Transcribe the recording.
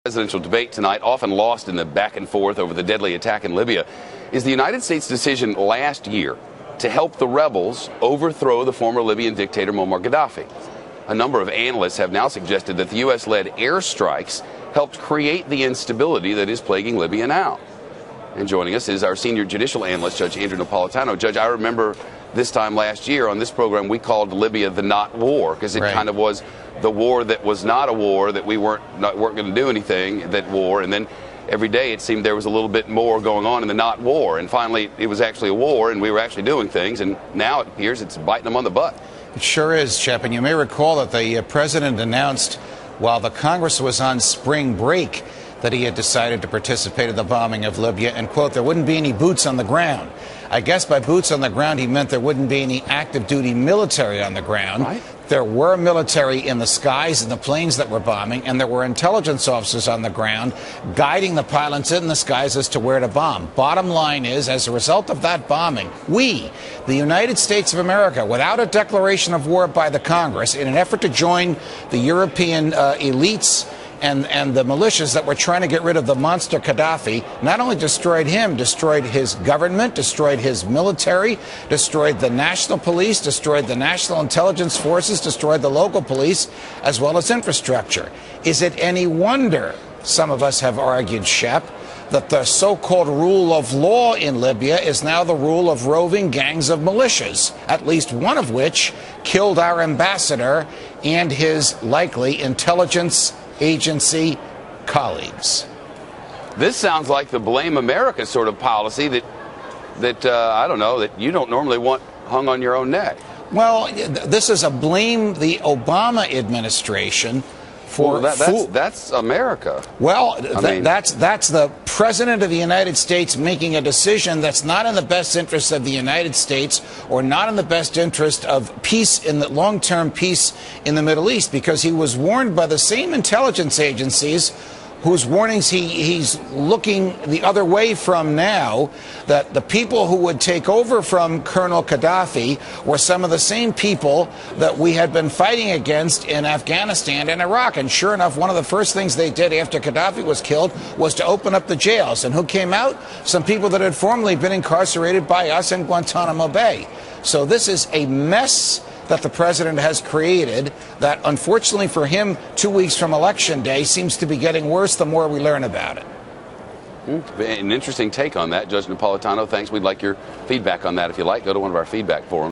Presidential debate tonight, often lost in the back and forth over the deadly attack in Libya, is the United States' decision last year to help the rebels overthrow the former Libyan dictator Muammar Gaddafi. A number of analysts have now suggested that the U.S.-led airstrikes helped create the instability that is plaguing Libya now. And joining us is our senior judicial analyst, Judge Andrew Napolitano. Judge, I remember this time last year on this program we called Libya the not war, because it kind of was the war that was not a war, that we weren't going to do anything, that war, and then every day it seemed there was a little bit more going on in the not war, and finally it was actually a war and we were actually doing things, and now it appears it's biting them on the butt. It sure is, Chip, and you may recall that the president announced while the Congress was on spring break that he had decided to participate in the bombing of Libya, and, quote, there wouldn't be any boots on the ground. I guess by boots on the ground he meant there wouldn't be any active duty military on the ground. Right. There were military in the skies in the planes that were bombing, and there were intelligence officers on the ground guiding the pilots in the skies as to where to bomb. Bottom line is, as a result of that bombing, we, the United States of America, without a declaration of war by the Congress, in an effort to join the European elites and the militias that were trying to get rid of the monster Gaddafi, not only destroyed him, destroyed his government, destroyed his military, destroyed the national police, destroyed the national intelligence forces, destroyed the local police, as well as infrastructure. Is it any wonder, some of us have argued, Shep, that the so-called rule of law in Libya is now the rule of roving gangs of militias, at least one of which killed our ambassador and his likely intelligence agency colleagues? This sounds like the blame America sort of policy that I don't know, that you don't normally want hung on your own neck. Well, this is a blame the Obama administration for... Well, that's America. Well, that's the President of the United States making a decision that's not in the best interest of the United States or not in the best interest of peace, in the long-term peace in the Middle East, because he was warned by the same intelligence agencies whose warnings he's looking the other way from now, that the people who would take over from Colonel Gaddafi were some of the same people that we had been fighting against in Afghanistan and Iraq. And sure enough, one of the first things they did after Gaddafi was killed was to open up the jails. And who came out? Some people that had formerly been incarcerated by us in Guantanamo Bay. So this is a mess that the president has created that, unfortunately for him, 2 weeks from Election Day, seems to be getting worse the more we learn about it. An interesting take on that, Judge Napolitano. Thanks. We'd like your feedback on that. If you like, go to one of our feedback forums.